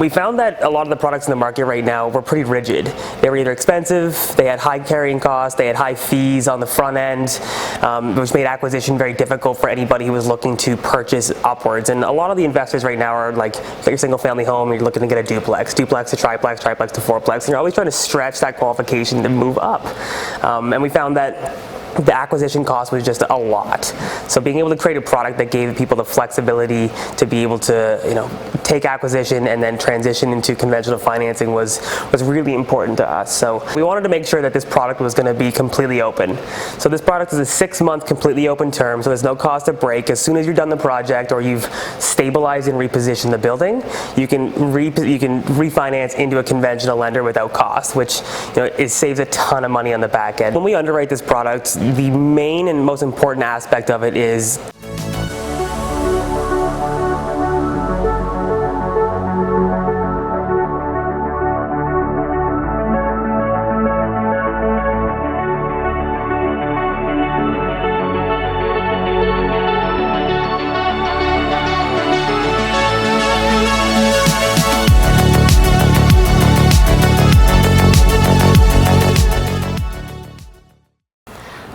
We found that a lot of the products in the market right now were pretty rigid. They were either expensive, they had high carrying costs, they had high fees on the front end, which made acquisition very difficult for anybody who was looking to purchase upwards. And a lot of the investors right now are like, your single family home, you're looking to get a duplex to triplex, triplex to fourplex, and you're always trying to stretch that qualification to move up. And we found that the acquisition cost was just a lot. So being able to create a product that gave people the flexibility to be able to, take acquisition and then transition into conventional financing was really important to us. So we wanted to make sure that this product was going to be completely open. So this product is a 6-month completely open term, so there's no cost of break. As soon as you're done the project or you've stabilized and repositioned the building, you can refinance into a conventional lender without cost, which it saves a ton of money on the back end. When we underwrite this product, the main and most important aspect of it is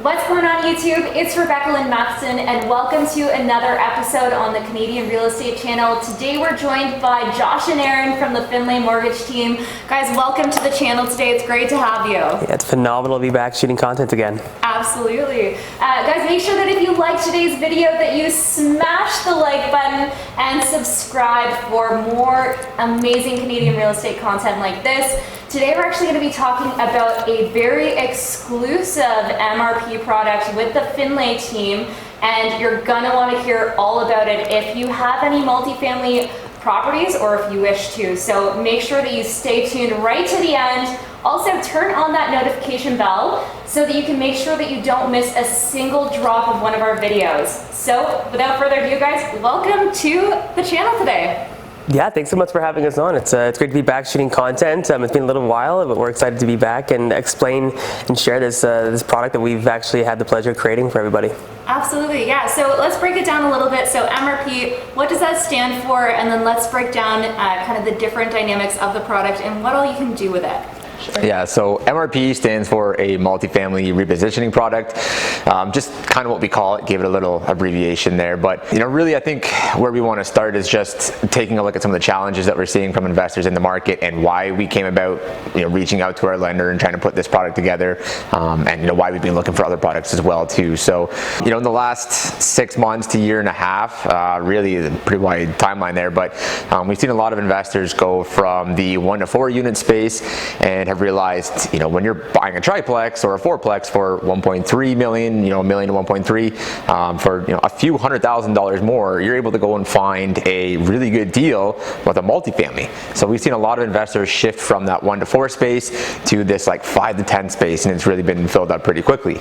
What's going on YouTube? It's Rebecca Lynn Matheson and welcome to another episode on the Canadian Real Estate Channel. Today we're joined by Josh Ehren from the Findlay Mortgage Team. Guys, welcome to the channel today. It's great to have you. Yeah, it's phenomenal to be back shooting content again. Absolutely. Guys, make sure that if you like today's video that you smash the like button and subscribe for more amazing Canadian real estate content like this. Today we're actually going to be talking about a very exclusive MRP product with the Findlay team, and you're going to want to hear all about it if you have any multifamily properties or if you wish to. So make sure that you stay tuned right to the end. Also turn on that notification bell so that you can make sure that you don't miss a single drop of one of our videos. So without further ado guys, welcome to the channel today. Yeah, thanks so much for having us on. It's great to be back shooting content. It's been a little while, but we're excited to be back and explain and share this product that we've actually had the pleasure of creating for everybody. Absolutely, yeah. So let's break it down a little bit. So MRP, what does that stand for? And then let's break down kind of the different dynamics of the product and what all you can do with it. Yeah, so MRP stands for a multifamily repositioning product. Just kind of what we call it, gave it a little abbreviation there. But really I think where we want to start is just taking a look at some of the challenges that we're seeing from investors in the market and why we came about reaching out to our lender and trying to put this product together, and why we've been looking for other products as well too. So in the last 6 months to year and a half, really a pretty wide timeline there, but we've seen a lot of investors go from the 1 to 4 unit space and have realized, when you're buying a triplex or a fourplex for 1.3 million, $1 million to 1.3, for a few $100,000 more, you're able to go and find a really good deal with a multifamily. So we've seen a lot of investors shift from that 1 to 4 space to this like 5 to 10 space, and it's really been filled up pretty quickly.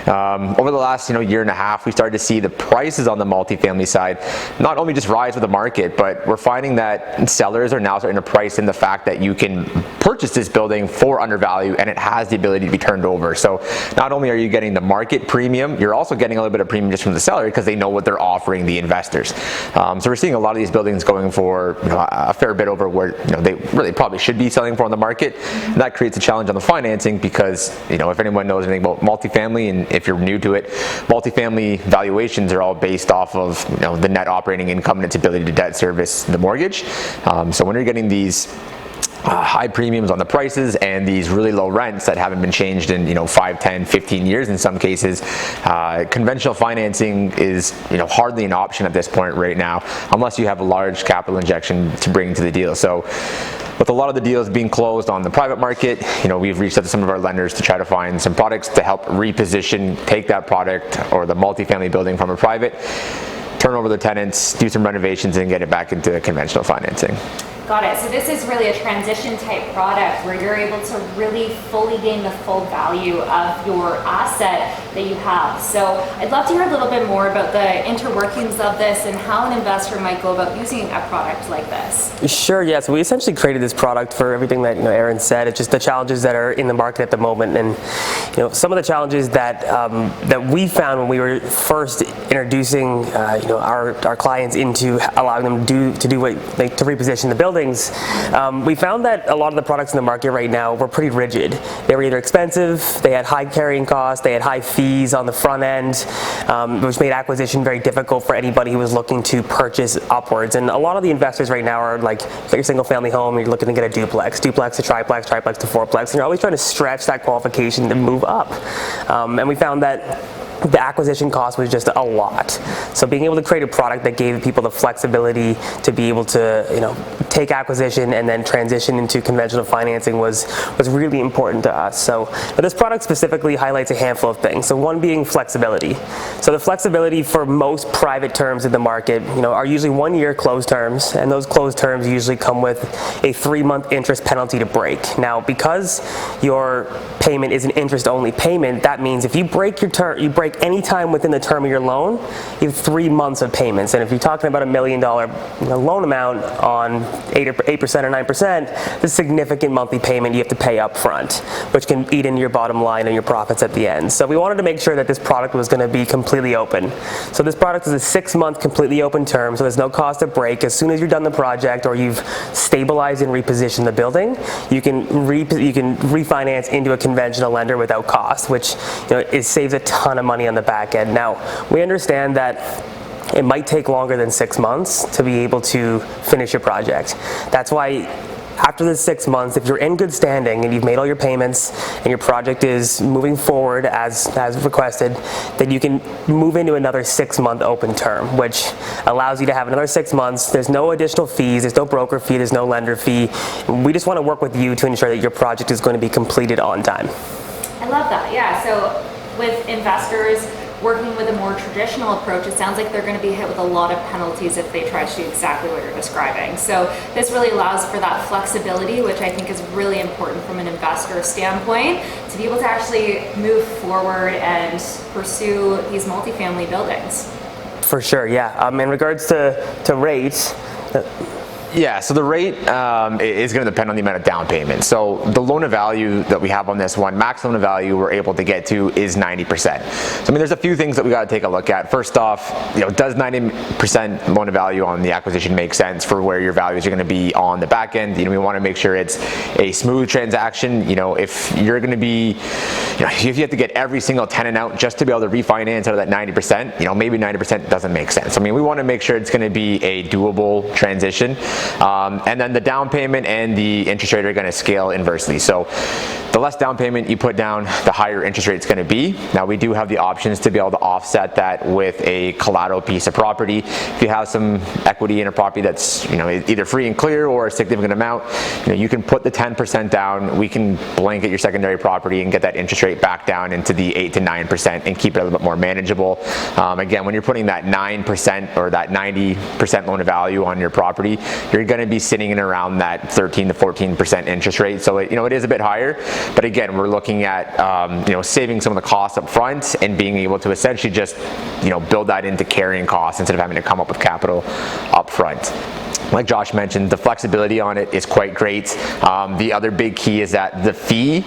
Over the last year and a half, we started to see the prices on the multifamily side not only just rise with the market, but we're finding that sellers are now starting to price in the fact that you can purchase this building for undervalue and it has the ability to be turned over. So not only are you getting the market premium, you're also getting a little bit of premium just from the seller because they know what they're offering the investors. So we're seeing a lot of these buildings going for a fair bit over where they really probably should be selling for on the market. And that creates a challenge on the financing because if anyone knows anything about multifamily, and if you're new to it, multifamily valuations are all based off of the net operating income and its ability to debt service the mortgage. So when you're getting these high premiums on the prices and these really low rents that haven't been changed in 5, 10, 15 years in some cases, conventional financing is hardly an option at this point right now unless you have a large capital injection to bring to the deal. So with a lot of the deals being closed on the private market, we've reached out to some of our lenders to try to find some products to help reposition, take that product or the multifamily building from a private, turn over the tenants, do some renovations and get it back into conventional financing. Got it. So this is really a transition type product where you're able to really fully gain the full value of your asset that you have. So I'd love to hear a little bit more about the interworkings of this and how an investor might go about using a product like this. Sure, yeah. So we essentially created this product for everything that Ehren said. It's just the challenges that are in the market at the moment, and some of the challenges that that we found when we were first introducing our clients into allowing them to reposition the buildings. We found that a lot of the products in the market right now were pretty rigid. They were either expensive, they had high carrying costs, they had high fees on the front end, which made acquisition very difficult for anybody who was looking to purchase upwards. And a lot of the investors right now are like, you've got your single family home, you're looking to get a duplex to triplex, triplex to fourplex, and you're always trying to stretch that qualification to move up. And we found that the acquisition cost was just a lot. So being able to create a product that gave people the flexibility to be able to, take acquisition and then transition into conventional financing was really important to us. So this product specifically highlights a handful of things. So one being flexibility. So the flexibility for most private terms in the market, are usually 1 year closed terms, and those closed terms usually come with a 3-month interest penalty to break. Now, because your payment is an interest-only payment, that means if you break your term, you break any time within the term of your loan, you have 3 months of payments. And if you're talking about $1 million loan amount on 8% or 9%, it's a significant monthly payment you have to pay up front, which can eat into your bottom line and your profits at the end. So we wanted to make sure that this product was going to be completely open. So this product is a 6-month completely open term, so there's no cost to break. As soon as you're done the project or you've stabilized and repositioned the building, you can refinance into a conventional lender without cost, which it saves a ton of money on the back end. Now, we understand that it might take longer than 6 months to be able to finish your project. That's why after the 6 months, if you're in good standing and you've made all your payments and your project is moving forward as requested, then you can move into another 6-month open term, which allows you to have another 6 months. There's no additional fees, there's no broker fee, there's no lender fee. We just want to work with you to ensure that your project is going to be completed on time. I love that, yeah. So with investors working with a more traditional approach, it sounds like they're going to be hit with a lot of penalties if they try to do exactly what you're describing. So this really allows for that flexibility, which I think is really important from an investor standpoint, to be able to actually move forward and pursue these multifamily buildings. For sure, yeah. In regards to rates, yeah, so the rate is going to depend on the amount of down payment. So the loan to value that we have on this one, max loan to value we're able to get to is 90%. So there's a few things that we got to take a look at. First off, does 90% loan to value on the acquisition make sense for where your values are going to be on the back end? We want to make sure it's a smooth transaction. If you're going to be, if you have to get every single tenant out just to be able to refinance out of that 90%, maybe 90% doesn't make sense. We want to make sure it's going to be a doable transition. And then the down payment and the interest rate are going to scale inversely. So the less down payment you put down, the higher interest rate it's going to be. Now we do have the options to be able to offset that with a collateral piece of property. If you have some equity in a property that's either free and clear or a significant amount, you can put the 10% down. We can blanket your secondary property and get that interest rate back down into the 8 to 9% and keep it a little bit more manageable. Again, when you're putting that 9% or that 90% loan to value on your property, you're going to be sitting in around that 13 to 14% interest rate. So it is a bit higher, but again, we're looking at saving some of the costs up front and being able to essentially just build that into carrying costs instead of having to come up with capital up front. Like Josh mentioned, the flexibility on it is quite great. The other big key is that the fee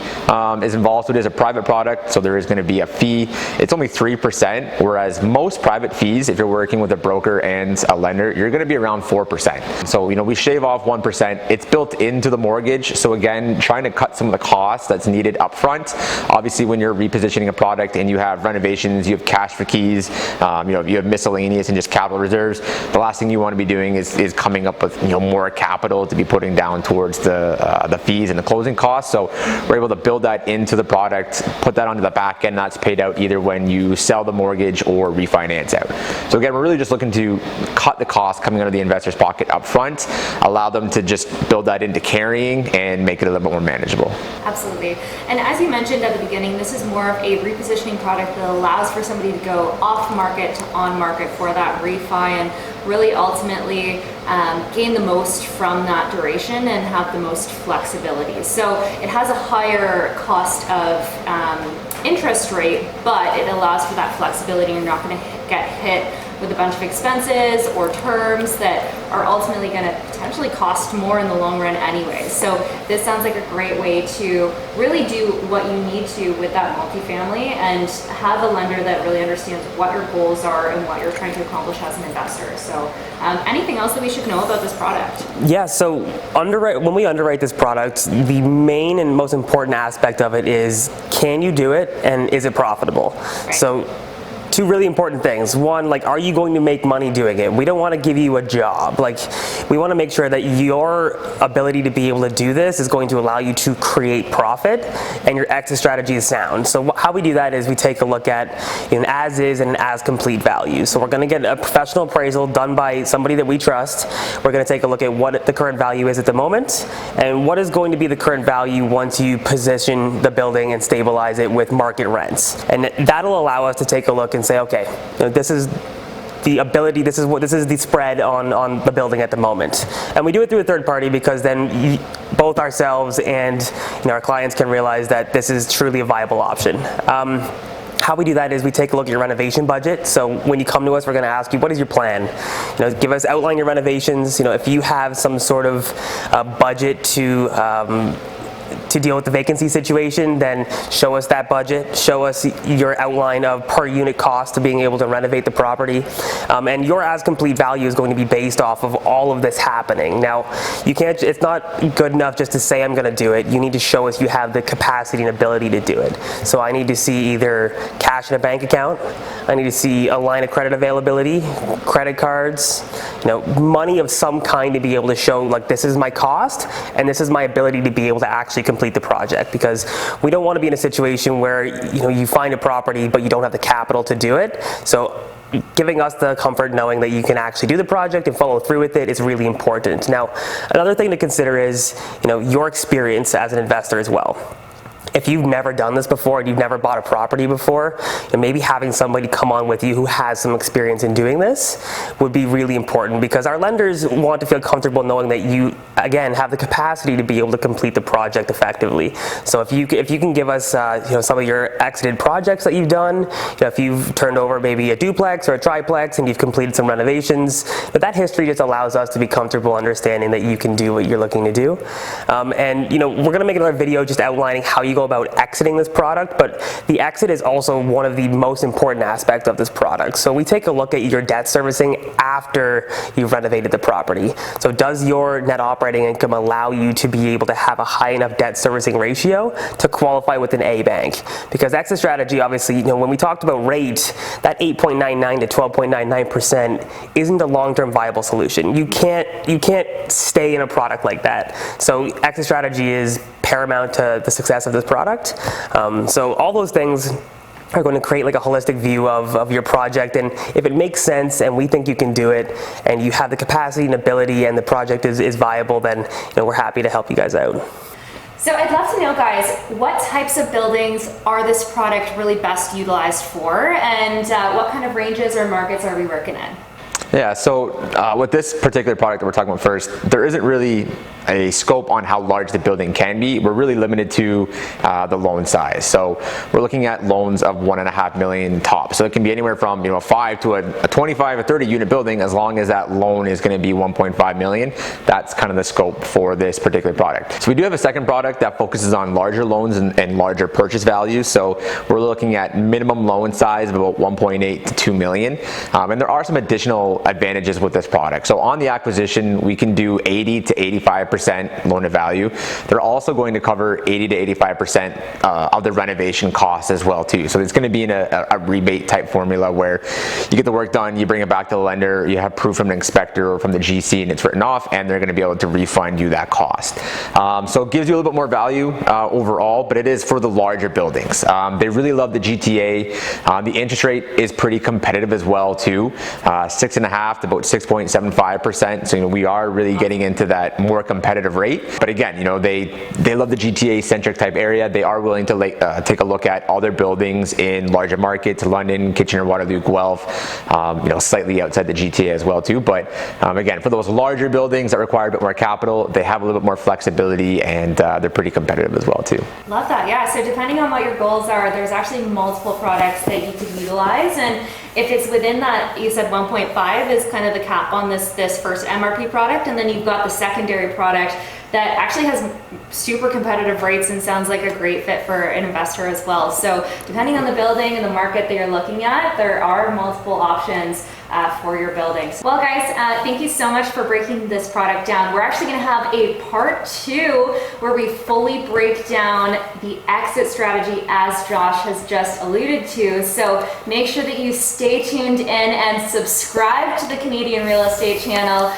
is involved. So it is a private product, so there is going to be a fee. It's only 3%, whereas most private fees, if you're working with a broker and a lender, you're going to be around 4%. So we shave off 1%. It's built into the mortgage. So again, trying to cut some of the costs that's needed up front. Obviously, when you're repositioning a product and you have renovations, you have cash for keys, you have miscellaneous and just capital reserves, the last thing you want to be doing is coming up with more capital to be putting down towards the fees and the closing costs. So we're able to build that into the product, put that onto the back end. That's paid out either when you sell the mortgage or refinance out. So again, we're really just looking to cut the cost coming out of the investor's pocket up front, allow them to just build that into carrying and make it a little bit more manageable. Absolutely. And as you mentioned at the beginning, this is more of a repositioning product that allows for somebody to go off market to on market for that refi and really ultimately gain the most from that duration and have the most flexibility. So it has a higher cost of interest rate, but it allows for that flexibility. You're not going to get hit with a bunch of expenses or terms that are ultimately going to potentially cost more in the long run anyway. So this sounds like a great way to really do what you need to with that multifamily and have a lender that really understands what your goals are and what you're trying to accomplish as an investor. So anything else that we should know about this product? Yeah, so when we underwrite this product, the main and most important aspect of it is, can you do it and is it profitable? Right. So two really important things. One, like, are you going to make money doing it? We don't want to give you a job. Like, we want to make sure that your ability to be able to do this is going to allow you to create profit and your exit strategy is sound. So how we do that is we take a look at an as is and an as complete value. So we're going to get a professional appraisal done by somebody that we trust. We're going to take a look at what the current value is at the moment and what is going to be the current value once you position the building and stabilize it with market rents. And that'll allow us to take a look and say, okay, this is the ability, this is the spread on the building at the moment. And we do it through a third party because then both ourselves and our clients can realize that this is truly a viable option. How we do that is we take a look at your renovation budget. So when you come to us, we're going to ask you, what is your plan? Outline your renovations. If you have some sort of budget to deal with the vacancy situation, then show us that budget, show us your outline of per unit cost of being able to renovate the property. And your as complete value is going to be based off of all of this happening. Now, it's not good enough just to say I'm going to do it. You need to show us you have the capacity and ability to do it. So I need to see either cash in a bank account, I need to see a line of credit availability, credit cards, money of some kind to be able to show, like, this is my cost and this is my ability to be able to actually complete the project, because we don't want to be in a situation where you find a property but you don't have the capital to do it. So giving us the comfort knowing that you can actually do the project and follow through with it is really important. Now, another thing to consider is your experience as an investor as well. If you've never done this before and you've never bought a property before, and maybe having somebody come on with you who has some experience in doing this would be really important, because our lenders want to feel comfortable knowing that you, again, have the capacity to be able to complete the project effectively. So if you can give us some of your exited projects that you've done, if you've turned over maybe a duplex or a triplex and you've completed some renovations, but that history just allows us to be comfortable understanding that you can do what you're looking to do. And we're going to make another video just outlining how you go about exiting this product, but the exit is also one of the most important aspects of this product. So we take a look at your debt servicing after you've renovated the property. So does your net operating income allow you to be able to have a high enough debt servicing ratio to qualify with an A bank? Because exit strategy, obviously, when we talked about rate, that 8.99 to 12.99% isn't a long-term viable solution. You can't stay in a product like that. So exit strategy is paramount to the success of this product. So all those things are going to create like a holistic view of your project, and if it makes sense and we think you can do it and you have the capacity and ability and the project is viable, then we're happy to help you guys out. So I'd love to know, guys, what types of buildings are this product really best utilized for, and what kind of ranges or markets are we working in? Yeah, so with this particular product that we're talking about first, there isn't really a scope on how large the building can be. We're really limited to the loan size. So we're looking at loans of $1.5 million top. So it can be anywhere from a 5 to a 25 or 30 unit building, as long as that loan is going to be $1.5 million. That's kind of the scope for this particular product. So we do have a second product that focuses on larger loans and larger purchase values. So we're looking at minimum loan size of about 1.8 to 2 million. And there are some additional advantages with this product. So on the acquisition, we can do 80 to 85% loan to value. They're also going to cover 80 to 85% of the renovation costs as well too. So it's going to be in a rebate type formula where you get the work done, you bring it back to the lender, you have proof from an inspector or from the GC, and it's written off, and they're going to be able to refund you that cost. So it gives you a little bit more value overall, but it is for the larger buildings. They really love the GTA. The interest rate is pretty competitive as well too. 6.5% 6.5% to about 6.75%. So we are really getting into that more competitive rate. But again, they love the GTA centric type area. They are willing to take a look at all their buildings in larger markets, London, Kitchener, Waterloo, Guelph, slightly outside the GTA as well too. But again, for those larger buildings that require a bit more capital, they have a little bit more flexibility, and they're pretty competitive as well too. Love that. Yeah, so depending on what your goals are, there's actually multiple products that you could utilize, and if it's within that, you said 1.5 is kind of the cap on this first MRP product, and then you've got the secondary product that actually has super competitive rates and sounds like a great fit for an investor as well. So depending on the building and the market that you're looking at, there are multiple options for your buildings. Well guys, thank you so much for breaking this product down. We're actually going to have a part 2 where we fully break down the exit strategy as Josh has just alluded to. So make sure that you stay tuned in and subscribe to the Canadian Real Estate channel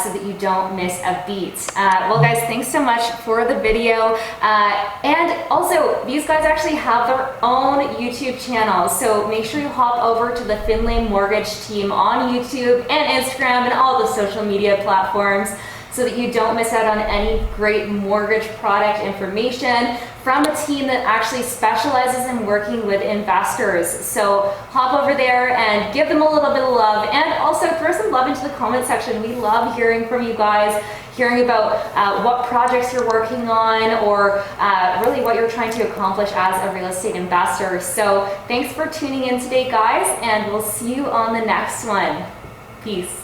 so that you don't miss a beat. Well guys, thanks so much for the video. And also, these guys actually have their own YouTube channel. So make sure you hop over to the Findlay Mortgage Team on YouTube and Instagram and all the social media platforms so that you don't miss out on any great mortgage product information from a team that actually specializes in working with investors. So hop over there and give them a little bit of love, and also throw some love into the comment section. We love hearing from you guys, hearing about what projects you're working on, or really what you're trying to accomplish as a real estate investor. So thanks for tuning in today, guys, and we'll see you on the next one. Peace.